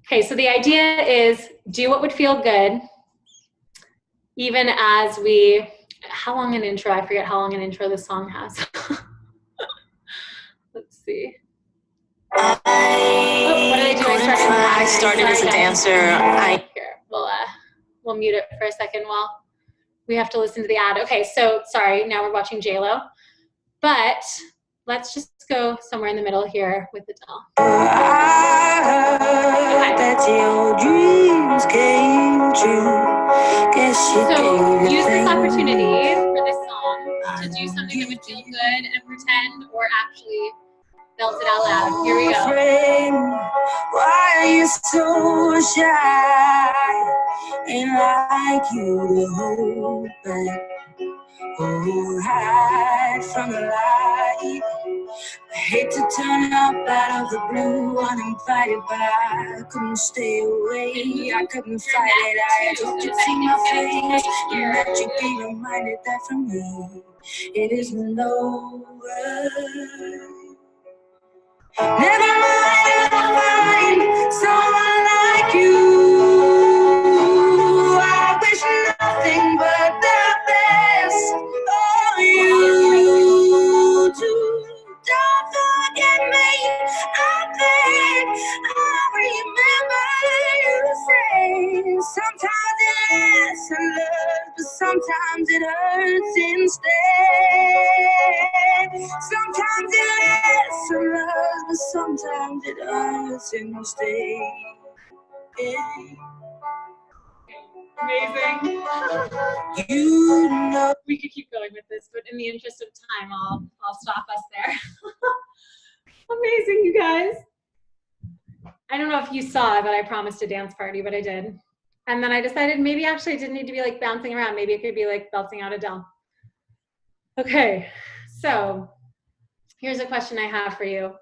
Okay, so the idea is do what would feel good, even as we, how long an intro? I forget how long an intro this song has. Let's see. started as a dancer. Here, we'll mute it for a second while we have to listen to the ad. Okay, so sorry, now we're watching J-Lo. But let's just go somewhere in the middle here with Adele. I heard that your dreams came true. Guess you So use this opportunity for this song to do something that would feel good and pretend or actually belt it out loud. Here we go. Friend, why are you so shy? Ain't like you to hold back or hide from the light. I hate to turn up out of the blue uninvited, but I couldn't stay away. I couldn't fight it. I hope you see my face and that you be reminded that for me it isn't over. Never mind, I'll find someone like you. I wish nothing but the best for you too. Don't forget me, I beg. I remember you say sometimes it lasts and love, but sometimes it hurts instead. Sometimes it lasts and love, but sometimes it hurts instead. Amazing. You know. We could keep going with this, but in the interest of time, I'll stop us there. Amazing, you guys. I don't know if you saw, but I promised a dance party, but I did. And then I decided maybe actually it didn't need to be like bouncing around. Maybe it could be like belting out Adele. Okay, so here's a question I have for you.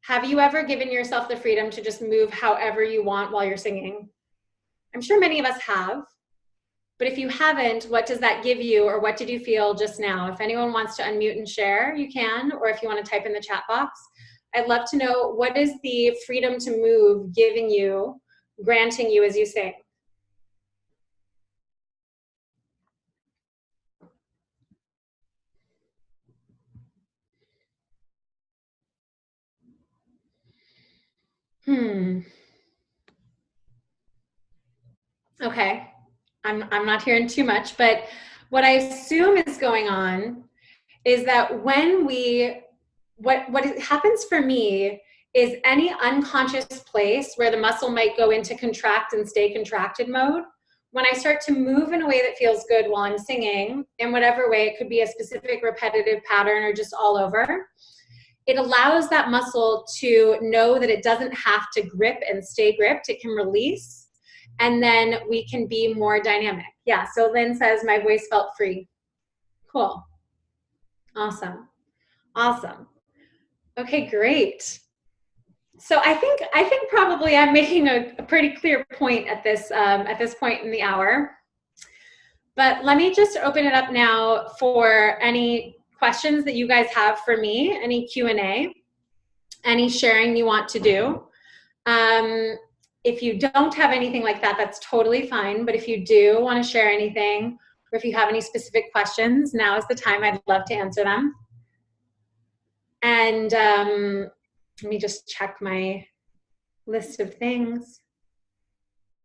Have you ever given yourself the freedom to just move however you want while you're singing? I'm sure many of us have. But if you haven't, what does that give you, or what did you feel just now? If anyone wants to unmute and share, you can, or if you want to type in the chat box. I'd love to know, what is the freedom to move giving you, granting you as you sing? Okay, I'm not hearing too much, but what I assume is going on is that when what happens for me is any unconscious place where the muscle might go into contract and stay contracted mode, when I start to move in a way that feels good while I'm singing, in whatever way, it could be a specific repetitive pattern or just all over, it allows that muscle to know that it doesn't have to grip and stay gripped. It can release, and then we can be more dynamic. Yeah, so Lynn says, my voice felt free. Cool. Awesome. Awesome. Okay, great. So I think probably I'm making a pretty clear point at this point in the hour. But let me just open it up now for any questions that you guys have for me, any Q&A, any sharing you want to do. If you don't have anything like that, that's totally fine. But if you do want to share anything, or if you have any specific questions, now is the time. I'd love to answer them. And let me just check my list of things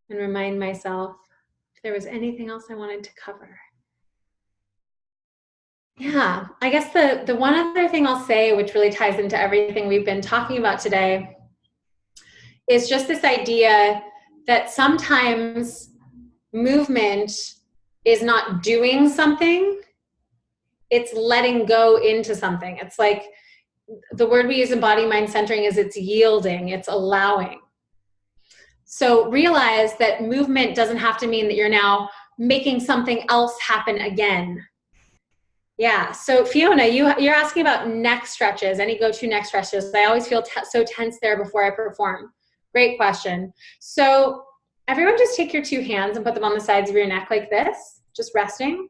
and remind myself if there was anything else I wanted to cover. Yeah, I guess the one other thing I'll say, which really ties into everything we've been talking about today, is just this idea that sometimes movement is not doing something, it's letting go into something. It's like the word we use in body mind centering is it's yielding, it's allowing. So realize that movement doesn't have to mean that you're now making something else happen again. Yeah, so Fiona, you're asking about neck stretches, any go-to neck stretches. I always feel so tense there before I perform. Great question. So everyone just take your two hands and put them on the sides of your neck like this, just resting.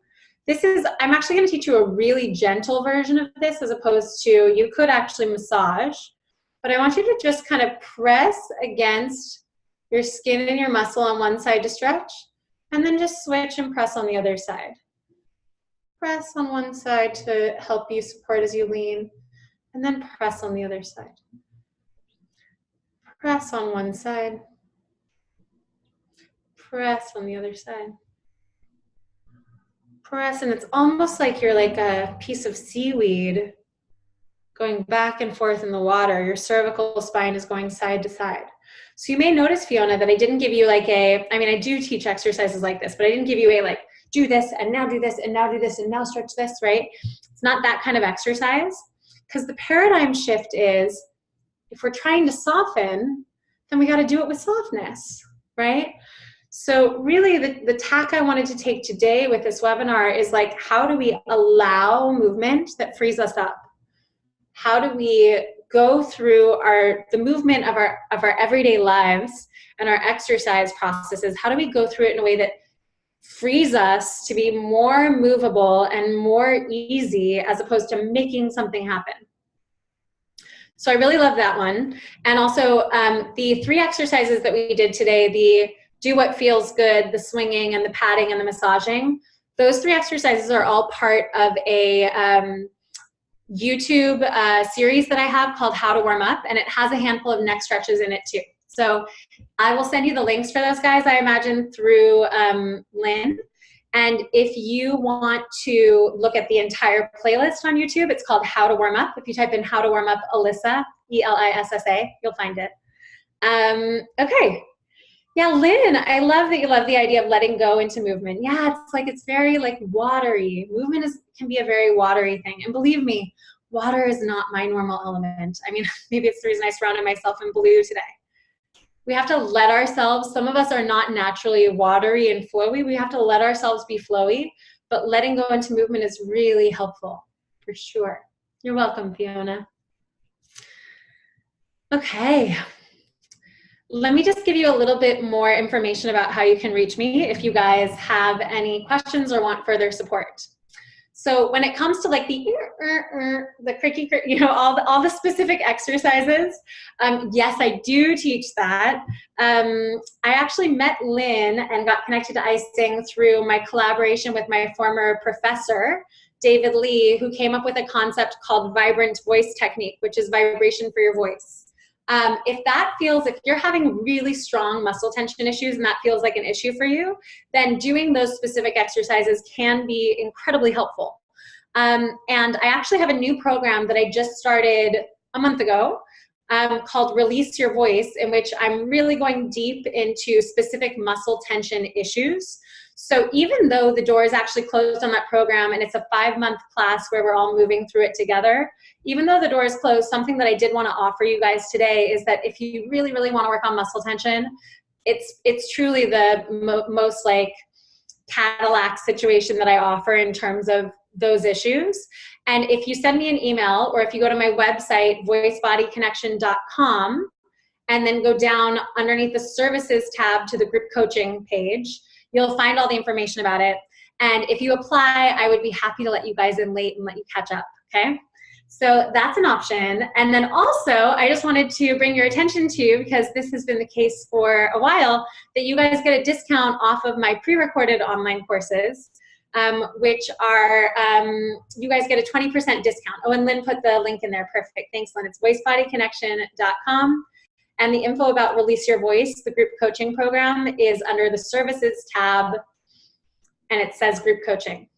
I'm actually going to teach you a really gentle version of this, as opposed to, you could actually massage, but I want you to just kind of press against your skin and your muscle on one side to stretch, and then just switch and press on the other side. Press on one side to help you support as you lean, and then press on the other side. Press on one side, press on the other side. Press, and it's almost like you're like a piece of seaweed going back and forth in the water. Your cervical spine is going side to side. So you may notice, Fiona, that I didn't give you like I do teach exercises like this, but I didn't give you a like, do this and now do this and now do this and now stretch this, right? It's not that kind of exercise, because the paradigm shift is, if we're trying to soften, then we got to do it with softness, right? So really the tack I wanted to take today with this webinar is like, how do we allow movement that frees us up? How do we go through the movement of our everyday lives and our exercise processes? How do we go through it in a way that frees us to be more movable and more easy, as opposed to making something happen? So I really love that one. And also the 3 exercises that we did today, the do what feels good, the swinging and the patting and the massaging, those 3 exercises are all part of a YouTube series that I have called How to Warm Up, and it has a handful of neck stretches in it too. So I will send you the links for those guys, I imagine, through Lynn. And if you want to look at the entire playlist on YouTube, it's called How to Warm Up. If you type in How to Warm Up Elissa, E-L-I-S-S-A, you'll find it. Okay. Yeah, Lynn, I love that you love the idea of letting go into movement. Yeah, it's very like watery. Movement can be a very watery thing. And believe me, water is not my normal element. I mean, maybe it's the reason I surrounded myself in blue today. We have to let ourselves, some of us are not naturally watery and flowy. We have to let ourselves be flowy, but letting go into movement is really helpful, for sure. You're welcome, Fiona. Okay. Let me just give you a little bit more information about how you can reach me if you guys have any questions or want further support. So when it comes to like the cricky, all the specific exercises, yes, I do teach that. I actually met Lynn and got connected to Ising through my collaboration with my former professor, David Lee, who came up with a concept called vibrant voice technique, which is vibration for your voice. If you're having really strong muscle tension issues and that feels like an issue for you, then doing those specific exercises can be incredibly helpful. And I actually have a new program that I just started a month ago called Release Your Voice, in which I'm really going deep into specific muscle tension issues. So even though the door is actually closed on that program and it's a 5-month class where we're all moving through it together, even though the door is closed, something that I did want to offer you guys today is that if you really, really want to work on muscle tension, it's truly the most like Cadillac situation that I offer in terms of those issues. And if you send me an email, or if you go to my website, voicebodyconnection.com, and then go down underneath the services tab to the group coaching page, you'll find all the information about it. And if you apply, I would be happy to let you guys in late and let you catch up, okay? So that's an option. And then also, I just wanted to bring your attention to, because this has been the case for a while, that you guys get a discount off of my pre-recorded online courses, which are, you guys get a 20% discount. Oh, and Lynn put the link in there. Perfect. Thanks, Lynn. It's voicebodyconnection.com. And the info about Release Your Voice, the group coaching program, is under the services tab, and it says group coaching.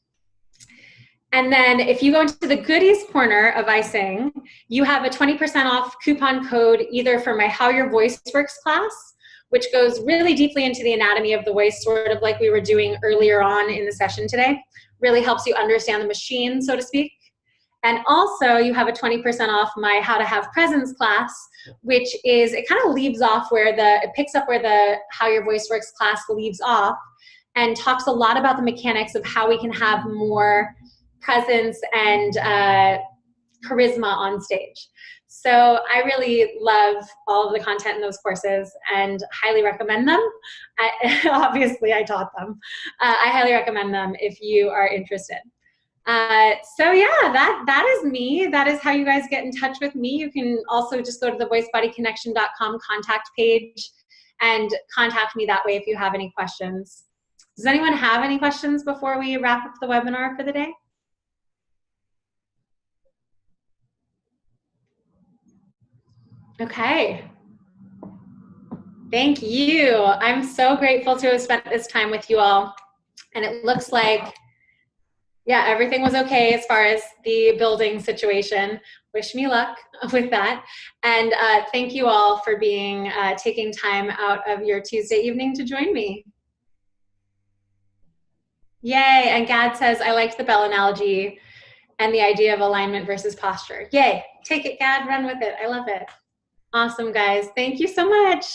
And then if you go into the goodies corner of Ising, you have a 20% off coupon code either for my How Your Voice Works class, which goes really deeply into the anatomy of the voice, sort of like we were doing earlier on in the session today. Really helps you understand the machine, so to speak. And also you have a 20% off my How to Have Presence class, which is, it kind of leaves off it picks up where the How Your Voice Works class leaves off, and talks a lot about the mechanics of how we can have more presence and charisma on stage. So I really love all of the content in those courses and highly recommend them. Obviously, I taught them. I highly recommend them if you are interested. So yeah, that is me. That is how you guys get in touch with me. You can also just go to the voicebodyconnection.com contact page and contact me that way if you have any questions. Does anyone have any questions before we wrap up the webinar for the day? Okay. Thank you. I'm so grateful to have spent this time with you all. And it looks like, yeah, everything was okay as far as the building situation. Wish me luck with that. And thank you all for being taking time out of your Tuesday evening to join me. Yay. And Gad says, I liked the bell analogy and the idea of alignment versus posture. Yay. Take it, Gad. Run with it. I love it. Awesome, guys. Thank you so much.